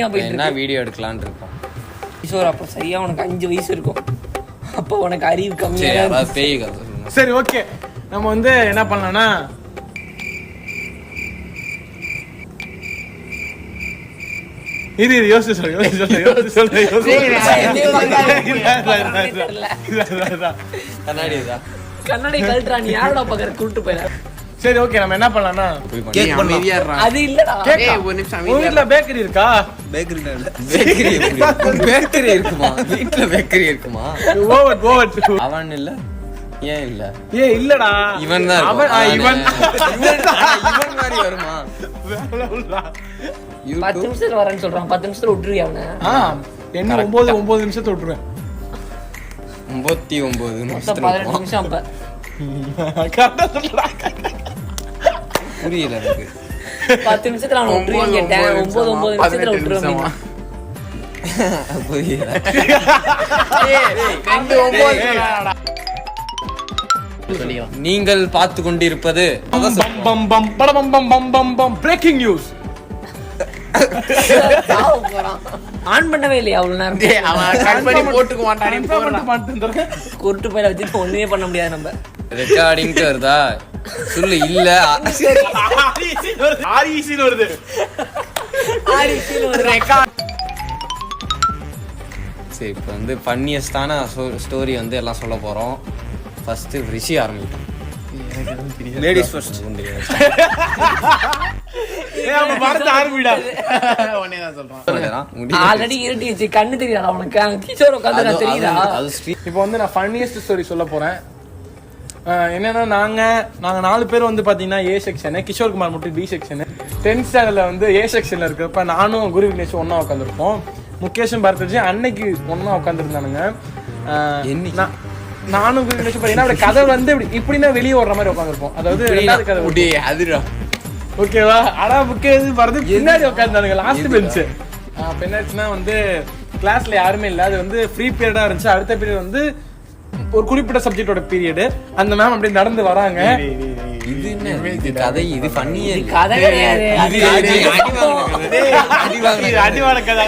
என்ன வீடியோ எடுக்கலான்னு இருக்கோம். கிஷோர் அப்போ சரியா உனக்கு 5 வயசு இருக்கும். அப்போ உனக்கு அறிவு கம்மியா. பேய் கதை. சரி ஓகே, நம்ம வந்து என்ன பண்ணலாம்னா இது யோசிச்சு சொல்ல கண்ணாடி கழட்டுறா, நீ யாரோட பக்கற கூட்டு போயிட. சரி ஓகே, நம்ம என்ன பண்ணலாம்னா கேக் பண்ணலாம். அது இல்லடா. ஒரு நிமிஷம், வீட்ல பேக்கரி இருக்கா? பேக்கரி இருக்குமா? வீட்ல பேக்கரி இருக்குமா? ஓவர் அவன் இல்ல, ஏன் இல்ல? இல்லடா, இவன் தான் இவன் மாதிரி வருமா? 10 நிமிஷத்துல வரேன்னு சொல்றான். 10 நிமிஷத்துல விட்டுருவியா அவனை? என்ன 9 நிமிஷத்துல விட்டுருவேன். 9 நிமிஷம் 18 நிமிஷம். அப்ப புரியல எனக்கு. 10 நிமிஷத்துல அவன் விட்டுருவேன் கேட்டேன். 9 நிமிஷத்துல விட்டுருவேன். புரியல. நீங்கள் பார்த்து கொண்டிருப்பது பிரேக்கிங் நியூஸ். ஆன் பண்ணவே இல்லையா அவ்வளவு நேரம்? குருட்டு பையில வச்சுட்டு ஒண்ணுமே பண்ண முடியாது. நம்ம ரெக்கார்டிங் வருதா சொல்லு. இல்ல வருது. சரி, இப்போ வந்து ஃபன்னியஸ்டான ஸ்டோரி வந்து எல்லாம் சொல்ல போறோம். ஃபர்ஸ்ட் ரிஷி ஆரம்பிப்போம். Ladies first. ஆல்ரெடி இருட்டிச்சு, கண்ணு தெரியாதா உனக்கு? கிஷோர் உட்காந்து தெரியுதா? இப்போ வந்து நான் ஃபன்னியஸ்ட் ஸ்டோரி சொல்ல போறேன். என்னன்னா நாங்க 4 பேர் வந்து பாத்தீங்கன்னா ஏ செக்ஷனு, கிஷோர் குமார் மட்டும் பி செக்ஷனு. 10th ஸ்டாண்டர்ட்ல வந்து ஏ செக்ஷன்ல இருக்கிறப்ப நானும் குரு விக்னேஷ் ஒன்னா உட்காந்துருப்போம். முகேஷும் பரத்ஜி அன்னைக்கு ஒன்னா உட்காந்துருந்தானுங்க. நானும் குரு விக்னேஷ் பாத்தீங்கன்னா கதை வந்து இப்படின்னா வெளியே ஓடுற மாதிரி உட்காந்துருப்போம். அதாவது கதை ஓகேவா? ஆனா முகேஷ் பரத் பின்னாடி உட்காந்துருந்தானுங்க, லாஸ்ட் பெஞ்ச். அப்ப என்னாச்சுன்னா வந்து கிளாஸ்ல யாருமே இல்லை. அது வந்து ஃப்ரீ பீரியடா இருந்துச்சு. அடுத்த பீரியட் வந்து ஒரு குறிப்பிட்ட சப்ஜெக்டோட பீரியட். அந்த மேம் அப்படி நடந்து வராங்க. இது என்ன இது கதை? இது ஃபன்னியே கதை கிடையாது. அடிவான கதை.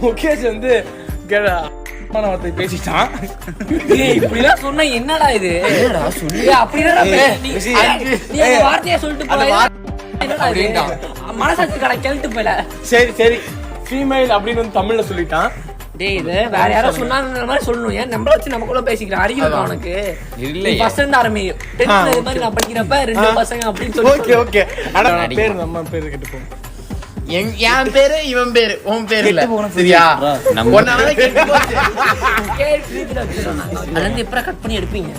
முகேஷ் வந்து பேசிட்டான். இப்படிலாம் சொன்னா என்னடா இது? வார்த்தையா சொல்லிட்டு மனசாட்சி கடை கேள்ட்டு போயில. சரி சரி, ஃபீமேல் அப்படின்னு வந்து தமிழ்ல சொல்லிட்டான். டேய், இது வேற யாரோ சொன்னாங்கன்ற மாதிரி சொல்லணும். ஏன் நம்மள வச்சு நமக்குள்ள பேசிக்கிறேன்? அறிவு இருக்கா உனக்கு? இல்ல, பர்சன்ட் ஆரம்பி 10th இது மாதிரி நான் படிக்கிறப்ப 2 பசங்க அப்படின்னு சொல்லி. ஓகே ஓகே, அட பேர் நம்ம பேர் கேட்டு போ. என் பேரு இவன் பேரு உன் பேரு இல்ல, சரியா? ஒன்னால கேட்டு போச்சு. அலந்து எப்பற கட் பண்ணி எடுப்பீங்க?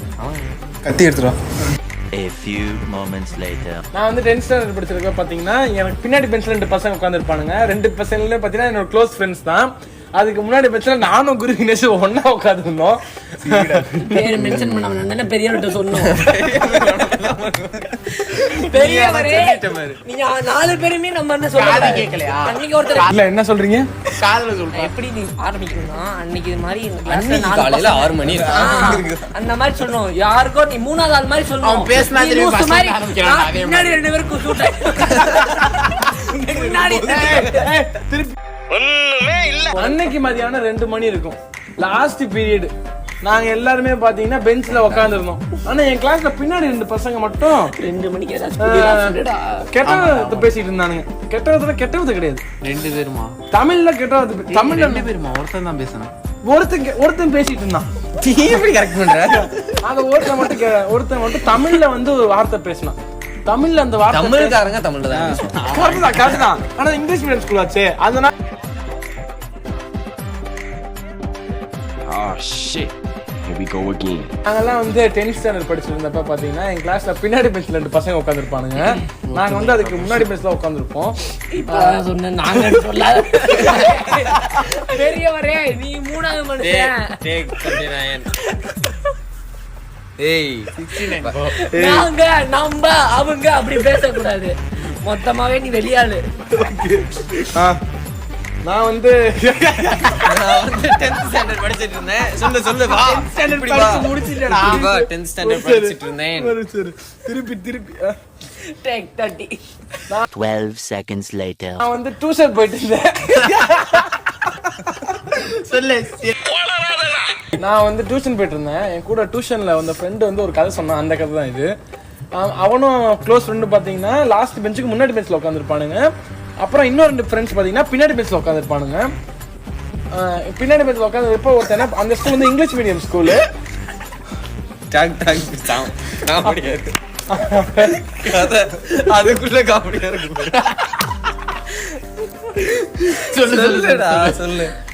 கத்தி எடுத்துறோம். A few moments later. நான் வந்து 10th ஸ்டாண்டர்ட் படிச்சிருக்கேன். பாத்தீங்கன்னா எனக்கு பின்னாடி பெஞ்ச்ல 2 பசங்க உட்காந்துருப்பானுங்க. 2 பசங்களே பாத்தீங்கன்னா என்னோட க்ளோஸ் ஃப்ரெண்ட்ஸ் தான். அதுக்கு முன்னாடி பெஞ்ச்ல நானும் குரு விக்னேஷ் ஒண்ணா உட்காந்துருந்தோம். பேர் மென்ஷன் பண்ணாம நான் பெரியவர்கிட்ட சொன்னோம். பெரியவரே, நீங்க 4 பேருமே நம்ம என்ன சொல்றாங்க கேட்கலையா? அன்னைக்கு ஒருத்தர் இல்ல என்ன சொல்றீங்க? காதுல சொல்றேன். எப்படி நீ ஆரம்பிக்கணும்னா அன்னைக்கு இது மாதிரி காலையில 6 மணி அந்த மாதிரி சொல்லணும். யாருக்கோ நீ 3வது ஆள் மாதிரி சொல்லணும். அவன் பேசினா தெரியும் பசங்க ஆரம்பிக்கிறான். அதே முன்னாடி 2 பேருக்கு சூட்டை முன்னாடி ஒண்ணுமே இல்ல. அன்னைக்கு மதியானம் 2 மணி இருக்கும், லாஸ்ட் பீரியட். நாங்க எல்லாருமே பாத்தீங்கன்னா பெஞ்ச்ல உட்காந்துருந்தோம். ஆனா என் கிளாஸ்ல பின்னாடி 2 பசங்க மட்டும் 2 மணிக்கு கெட்டவத்தை பேசிட்டு இருந்தானுங்க. கெட்டவது கிடையாது. 2 பேருமா? தமிழ்ல கெட்டவது. தமிழ்ல 2 பேருமா? ஒருத்தன் தான் பேசணும். ஒருத்தன் பேசிட்டு இருந்தான். எப்படி கரெக்ட் பண்ற? அந்த ஒருத்தன் மட்டும் தமிழ்ல வந்து ஒரு வார்த்தை பேசினான். தமிழ்ல அந்த வார்த்தை தமிழ்காரங்க தமிழ்ல தான் கரெக்ட் தான். ஆனா இங்கிலீஷ் மீடியம் ஸ்கூல் ஆச்சு. அதனால நாங்கெல்லாம் வந்து 10th ஸ்டாண்டர்ட் படிச்சிருந்தப்ப பாத்தீங்கன்னா என் கிளாஸ்ல பின்னாடி பெஞ்ச்ல 2 பசங்க உட்காந்துருப்பானுங்க. நாங்க வந்து அதுக்கு முன்னாடி பெஞ்ச்ல உட்காந்துருப்போம். சொன்ன நாங்க சொல்லாத பெரியவரே, நீ 3வது மனுஷன். நாங்க நம்ம அவங்க அப்படி பேசக்கூடாது. மொத்தமாவே நீ வெளியாளு. நான் வந்து 10th ஸ்டாண்டர்ட் படிச்சிட்டு இருந்தேன். சொல்லு வா. 10th standard இப்படி வா. படிச்சு முடிச்சிட்டேடா. இப்படி வா, 10th ஸ்டாண்டர்ட் படிச்சிட்டு இருந்தேன். சரி. திருப்பி டேக் 30. 12 seconds later. நான் வந்து டியூஷன் போயிட்டு இருந்தேன். சொல்லு. நான் வந்து டியூஷன் போயிட்டு இருந்தேன். என் கூட டியூஷன்ல வந்த ஃப்ரெண்டு வந்து ஒரு கதை சொன்னான். அந்த கதை தான் இது. அவனும் க்ளோஸ் ஃப்ரெண்டு பார்த்தீங்கன்னா லாஸ்ட் பெஞ்சுக்கு முன்னாடி பெஞ்சில் உட்காந்துருப்பானுங்க. அப்புறம் இன்னும் 2 ஃப்ரெண்ட்ஸ் பார்த்தீங்கன்னா பின்னாடி பெஞ்சில் உட்காந்துருப்பானுங்க. பின்னாடி பெஞ்சில் உட்காந்துருப்போ ஒருத்தன் அந்த ஸ்கூல் வந்து இங்கிலீஷ் மீடியம் ஸ்கூலு. காமெடியா இருக்கு. அதுக்குள்ள காமெடியா இருக்கு. சொல்லு.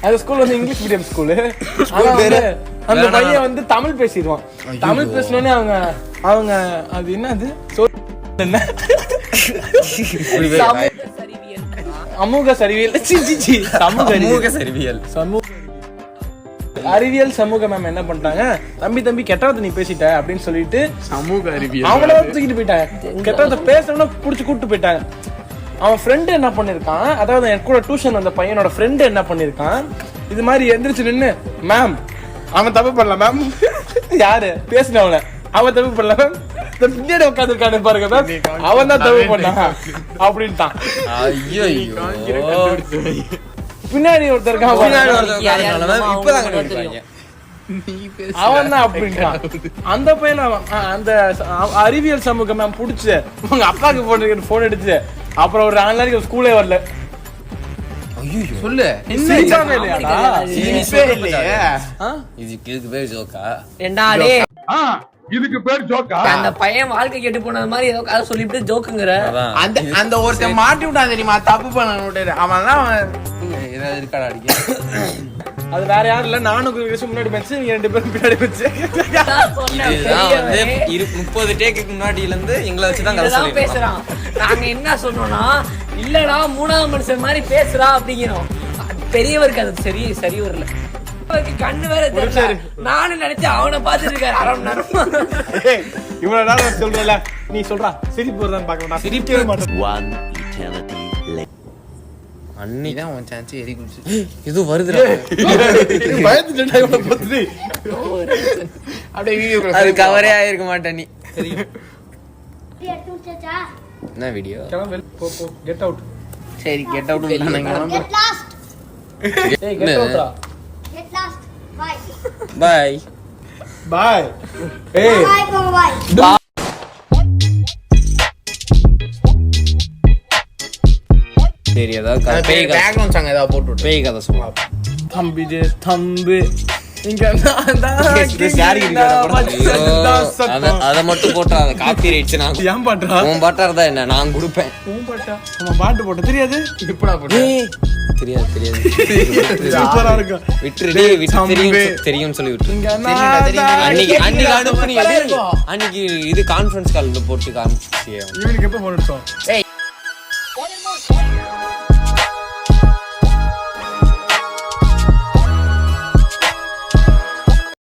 அந்த ஸ்கூல் வந்து இங்கிலீஷ் மீடியம் ஸ்கூலு. அந்த பையன் வந்து தமிழ் பேசிடுவான். தமிழ் பேசினோடனே அவங்க அது என்னது என்ன சமூக சரிவியல் அறிவியல் சமூக மேம் என்ன பண்ணிட்டாங்க, தம்பி கெட்டவத்தை நீ பேசிட்ட அப்படின்னு சொல்லிட்டு சமூக அறிவியல் அவங்கள தூக்கிட்டு போயிட்டாங்க. கெட்டவத்தை பேசணும்னா புடிச்சு கூப்பிட்டு போயிட்டாங்க. அவன் ஃப்ரெண்டு என்ன பண்ணிருக்கான், அதாவது என் கூட டியூஷன் வந்த பையனோட ஃப்ரெண்டு என்ன பண்ணிருக்கான், இது மாதிரி எந்திரிச்சு நின்னு மேம் அவன் தப்பு பண்ணல மேம், யாரு பேசினவன அவன் தப்பு பண்ணல மேம், பின்னாடி உட்காந்துருக்கானு பாருங்க மேம் அவன் தான் தப்பு பண்ணான் அப்படின்ட்டான். பின்னாடி ஒருத்தர் இருக்கான் அவன் தான் அப்படின்ட்டான். அந்த பையன் அந்த அறிவியல் சமூக மேம் புடிச்சு உங்க அப்பாவுக்கு போன் அடிச்சு அப்புறம் ஒரு 4 நாளைக்கு ஸ்கூலே வரல. சொல்லு. இதுக்கு பேர் ஜோக்கா? அந்த பையன் வாழ்க்கை கெட்டு போனது மாதிரி ஏதோ கதை சொல்லிட்டு ஜோக்குங்கற. அந்த ஒருத்தன் மாட்டி விட்டான் தெரியுமா, தப்பு பண்ண அவன் தான் ஏதாவது இருக்காடா அடிக்க. அது வேற யாரும் இல்ல, நானும் முன்னாடி பெஞ்சு 2 பேரும் பின்னாடி பெஞ்சு. இதுதான் வந்து 30 டேக்குக்கு முன்னாடில இருந்து எங்களை வச்சுதான் கதை சொல்லிட்டு பேசுறான். நாங்க என்ன சொன்னோம்னா இல்லடா 3ஆவது மனுஷன் மாதிரி பேசுறா அப்படிங்கிறோம். பெரியவருக்கு அது சரி வரல. கண்ணு வேற தெரியல. நானும் நினைச்சேன் அவனை பார்த்துட்டு இருக்காரு 1/2 மணி நேரம். இவ்வளவு நேரம் சொல்றல நீ சொல்றா சிரிப்பு வருதான்னு பார்க்கணும். சிரிக்கவே மாட்டேன். One eternity later. அன்னிதான் உன் சான்ஸ் எரி குடிச்சு இது வருதுடா. பயந்துட்டா இவனை பார்த்து அப்படியே வீடியோ அது கவரே ஆயிருக்க மாட்டேன் நீ. என்ன வீடியோ? போ கெட் அவுட். சரி கெட் அவுட். Get lost. ஏய் கெட் அவுட்ரா. Get lost. Bye. பாய் பாய். ஏய் Bye. சரி ஏதாவது பேய் கதை, பேக்ரவுண்ட் சாங் ஏதாவது போட்டு விட்டு. பேய் கதை சொல்லலாம். தம்பி இங்க அத மட்டும் போட்டா அத காப்பி ரைட்ஸ் நான் ஏன் பாட்டுறா? உன் பாட்டா இருந்தா என்ன நான் கொடுப்பேன். அவன் பாட்டு போட்ட தெரியாது. இப்படா போட்டு தெரியாது சூப்பரா இருக்கும். விட்டு தெரியும் சொல்லி விட்டு அன்னைக்கு அனுப்புனீங்க. அன்னைக்கு இது கான்ஃபரன்ஸ் கால்ல போட்டு காமிச்சியா? இவனுக்கு எப்ப போன் அடிச்சோம்? ஏய்